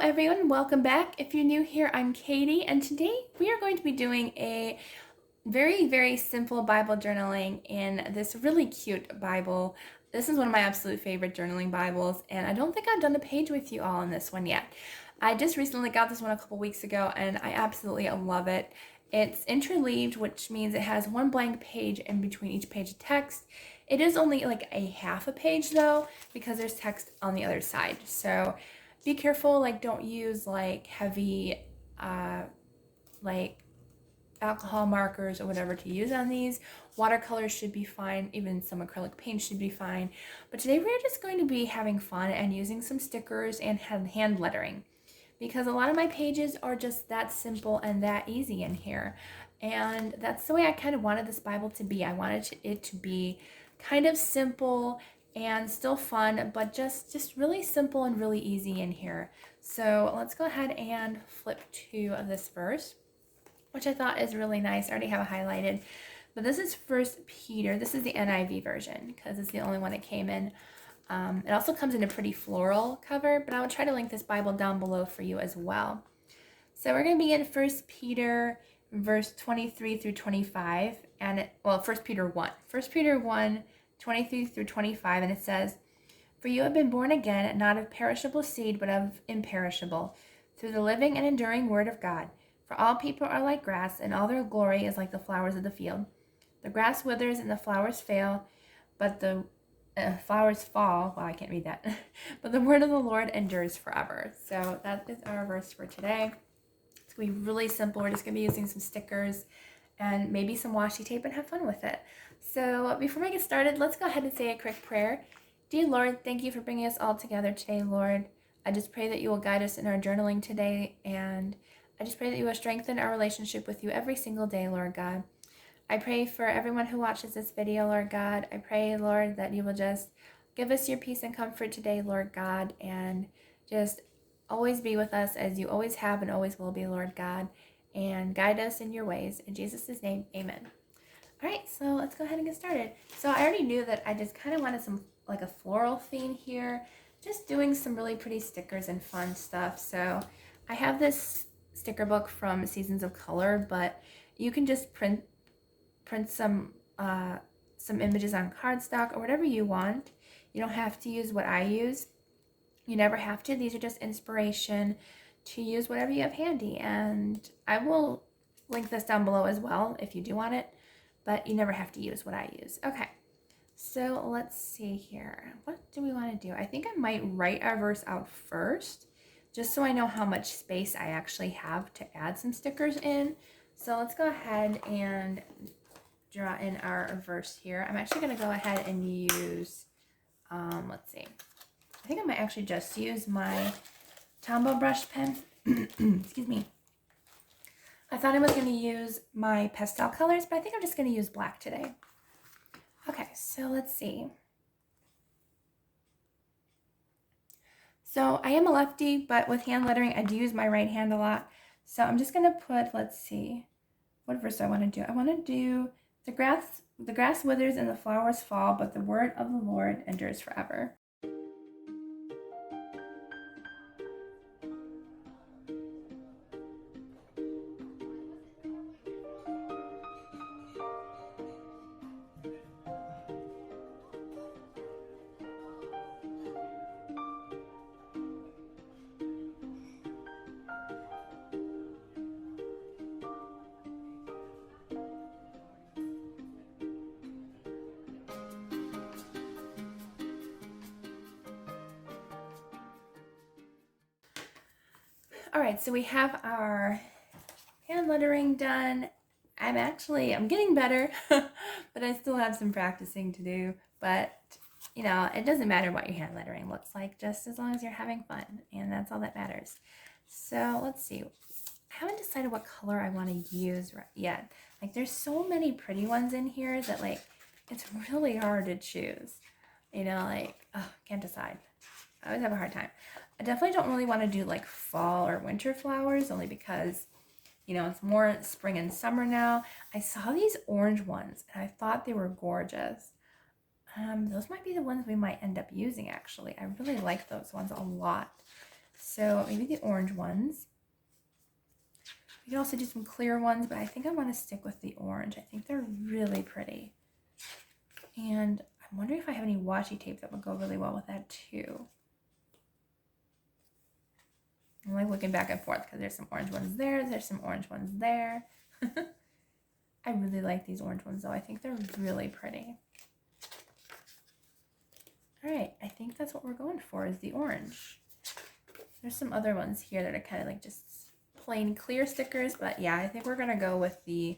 Everyone, welcome back. If you're new here, I'm Katie, and today we are going to be doing a very simple Bible journaling in this really cute Bible. This is one of my absolute favorite journaling Bibles, and I don't think I've done a page with you all on this one yet. I just recently got this one a couple weeks ago, and I absolutely love it. It's interleaved, which means it has one blank page in between each page of text. It is only like a half a page though, because there's text on the other side. So be careful, like don't use like heavy like alcohol markers or whatever to use on these. Watercolors should be fine, even some acrylic paint should be fine. But today we're just going to be having fun and using some stickers and hand lettering, because a lot of my pages are just that simple and that easy in here. And that's the way I kind of wanted this Bible to be. I wanted it to be kind of simple and still fun, but just really simple and really easy in here. So let's go ahead and flip to this verse, which I thought is really nice. I already have it highlighted, but this is First Peter. This is the NIV version because it's the only one that came in. It also comes in a pretty floral cover, but I will try to link this Bible down below for you as well. So we're going to be in 1 Peter verse 23 through 25, and 1 Peter 1. 1 Peter 1, 23 through 25, and it says, "For you have been born again, not of perishable seed, but of imperishable, through the living and enduring word of God. For all people are like grass, and all their glory is like the flowers of the field. The grass withers and the flowers fail, but the flowers fall." Wow, I can't read that. "But the word of the Lord endures forever." So that is our verse for today. It's going to be really simple. We're just going to be using some stickers and maybe some washi tape and have fun with it. So before we get started, let's go ahead and say a quick prayer. Dear Lord, thank you for bringing us all together today, Lord. I just pray that you will guide us in our journaling today, and I just pray that you will strengthen our relationship with you every single day, Lord God. I pray for everyone who watches this video, Lord God. I pray, Lord, that you will just give us your peace and comfort today, Lord God, and just always be with us as you always have and always will be, Lord God, and guide us in your ways. In Jesus' name, amen. All right, so let's go ahead and get started. So I already knew that I just kind of wanted some like a floral theme here, just doing some really pretty stickers and fun stuff. So I have this sticker book from Seasons of Color, but you can just print some images on cardstock or whatever you want. You don't have to use what I use. You never have to. These are just inspiration to use whatever you have handy, and I will link this down below as well if you do want it, but you never have to use what I use. Okay, so let's see here. What do we want to do? I think I might write our verse out first, just so I know how much space I actually have to add some stickers in. So let's go ahead and draw in our verse here. I'm actually going to go ahead and use, let's see. I think I might actually just use my Tombow brush pen. Excuse me. I thought I was going to use my pastel colors, but I think I'm just going to use black today. Okay, so let's see. So I am a lefty, but with hand lettering, I do use my right hand a lot. So I'm just going to put, let's see, what verse do I want to do? I want to do the grass withers and the flowers fall, but the word of the Lord endures forever. All right, so we have our hand lettering done. I'm getting better, but I still have some practicing to do. But, you know, it doesn't matter what your hand lettering looks like, just as long as you're having fun, and that's all that matters. So let's see. I haven't decided what color I want to use yet. Like, there's so many pretty ones in here that, like, it's really hard to choose. You know, like, can't decide. I always have a hard time. I definitely don't really want to do like fall or winter flowers, only because, you know, it's more spring and summer now. I saw these orange ones and I thought they were gorgeous. Those might be the ones we might end up using, actually. I really like those ones a lot. So maybe the orange ones. You can also do some clear ones, but I think I want to stick with the orange. I think they're really pretty. And I'm wondering if I have any washi tape that would go really well with that too. I'm like looking back and forth because there's some orange ones there. There's some orange ones there. I really like these orange ones though. I think they're really pretty. All right, I think that's what we're going for is the orange. There's some other ones here that are kind of like just plain clear stickers, but yeah, I think we're gonna go with the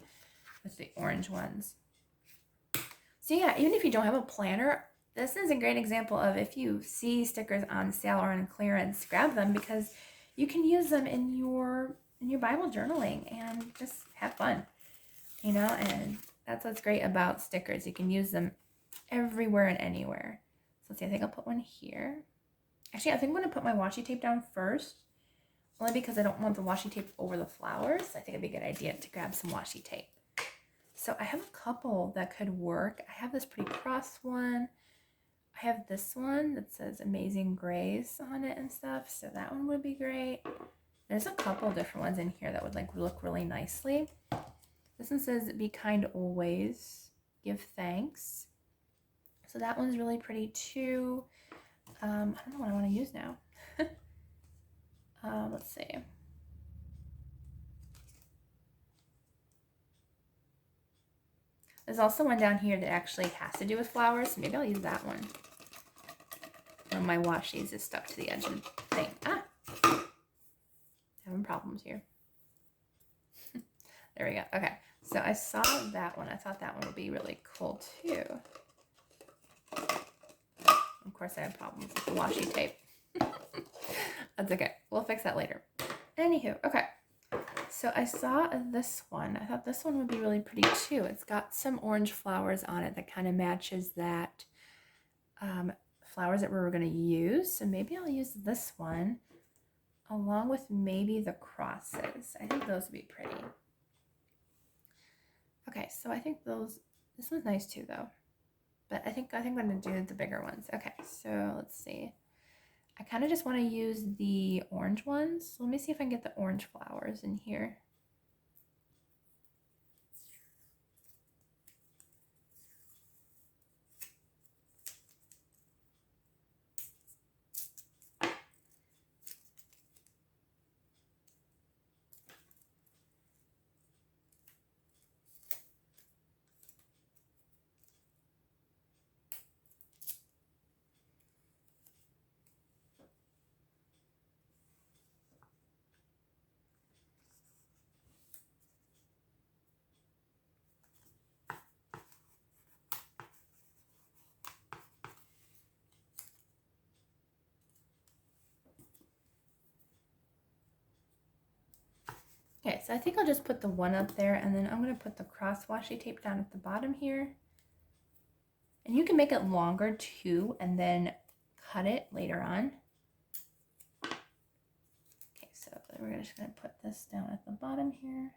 orange ones. So yeah, even if you don't have a planner, this is a great example of if you see stickers on sale or on clearance, grab them because you can use them in your Bible journaling and just have fun, you know. And that's what's great about stickers. You can use them everywhere and anywhere. So let's see, I think I'll put one here. Actually, I think I'm going to put my washi tape down first, only because I don't want the washi tape over the flowers. I think it'd be a good idea to grab some washi tape. So I have a couple that could work. I have this pretty cross one. I have this one that says Amazing Grace on it and stuff, so that one would be great. There's a couple different ones in here that would like look really nicely. This one says Be Kind Always, Give Thanks. So that one's really pretty too. I don't know what I want to use now. Let's see. There's also one down here that actually has to do with flowers, so maybe I'll use that one. One of my washies is stuck to the edge of the thing. Ah! Having problems here. There we go. Okay, so I saw that one. I thought that one would be really cool too. Of course, I have problems with the washi tape. That's okay. We'll fix that later. Anywho, okay. So I saw this one. I thought this one would be really pretty too. It's got some orange flowers on it that kind of matches that flowers that we were going to use. So maybe I'll use this one along with maybe the crosses. I think those would be pretty. Okay, so I think this one's nice too though. But I think I'm going to do the bigger ones. Okay, so let's see. I kind of just want to use the orange ones. So let me see if I can get the orange flowers in here. Okay, so I think I'll just put the one up there and then I'm going to put the cross washi tape down at the bottom here. And you can make it longer too and then cut it later on. Okay, so we're just going to put this down at the bottom here.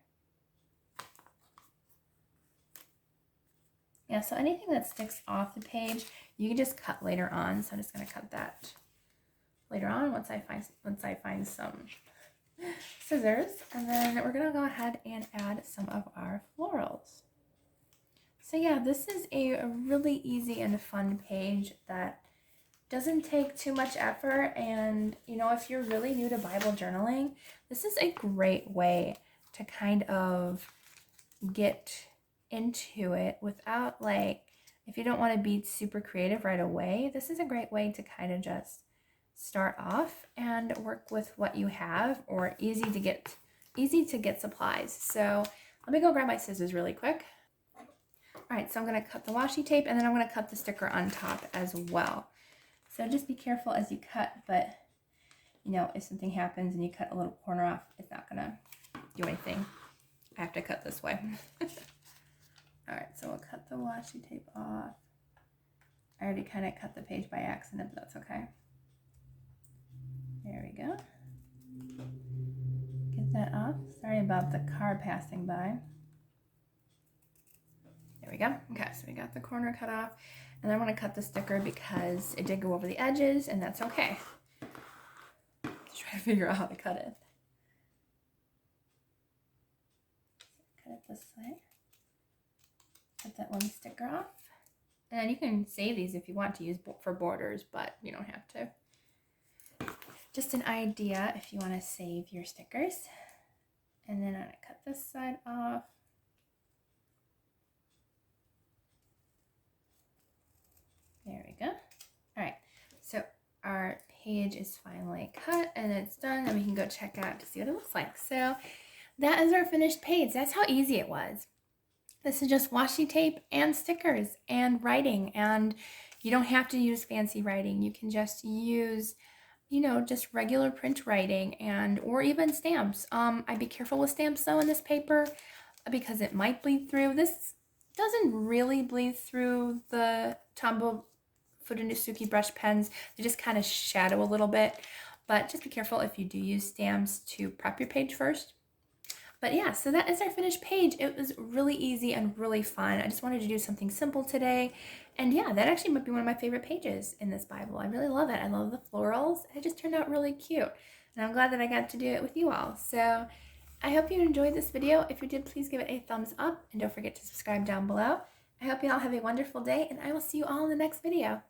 Yeah, so anything that sticks off the page, you can just cut later on. So I'm just going to cut that later on once I find some scissors, and then we're gonna go ahead and add some of our florals. So yeah, this is a really easy and fun page that doesn't take too much effort, and you know, if you're really new to Bible journaling, this is a great way to kind of get into it without, like, if you don't want to be super creative right away, this is a great way to kind of just start off and work with what you have, or easy to get supplies. So let me go grab my scissors really quick. All right, so I'm going to cut the washi tape and then I'm going to cut the sticker on top as well. So just be careful as you cut, but you know, if something happens and you cut a little corner off, it's not going to do anything. I have to cut this way. All right, so we'll cut the washi tape off. I already kind of cut the page by accident, but that's okay. There we go. Get that off. Sorry about the car passing by. There we go. Okay, so we got the corner cut off. And then I want to cut the sticker because it did go over the edges, and that's okay. Let's try trying to figure out how to cut it. Cut it this way. Cut that one sticker off. And you can save these if you want to use for borders, but you don't have to. Just an idea if you want to save your stickers. And then I'm going to cut this side off. There we go. All right, so our page is finally cut and it's done, and we can go check out to see what it looks like. So that is our finished page. That's how easy it was. This is just washi tape and stickers and writing, and you don't have to use fancy writing. You can just use, you know, just regular print writing and or even stamps. I'd be careful with stamps though in this paper because it might bleed through. This doesn't really bleed through the Tombow Fudenosuke brush pens. They just kind of shadow a little bit, but just be careful if you do use stamps to prep your page first. But yeah, so that is our finished page. It was really easy and really fun. I just wanted to do something simple today. And yeah, that actually might be one of my favorite pages in this Bible. I really love it. I love the florals. It just turned out really cute. And I'm glad that I got to do it with you all. So I hope you enjoyed this video. If you did, please give it a thumbs up and don't forget to subscribe down below. I hope you all have a wonderful day, and I will see you all in the next video.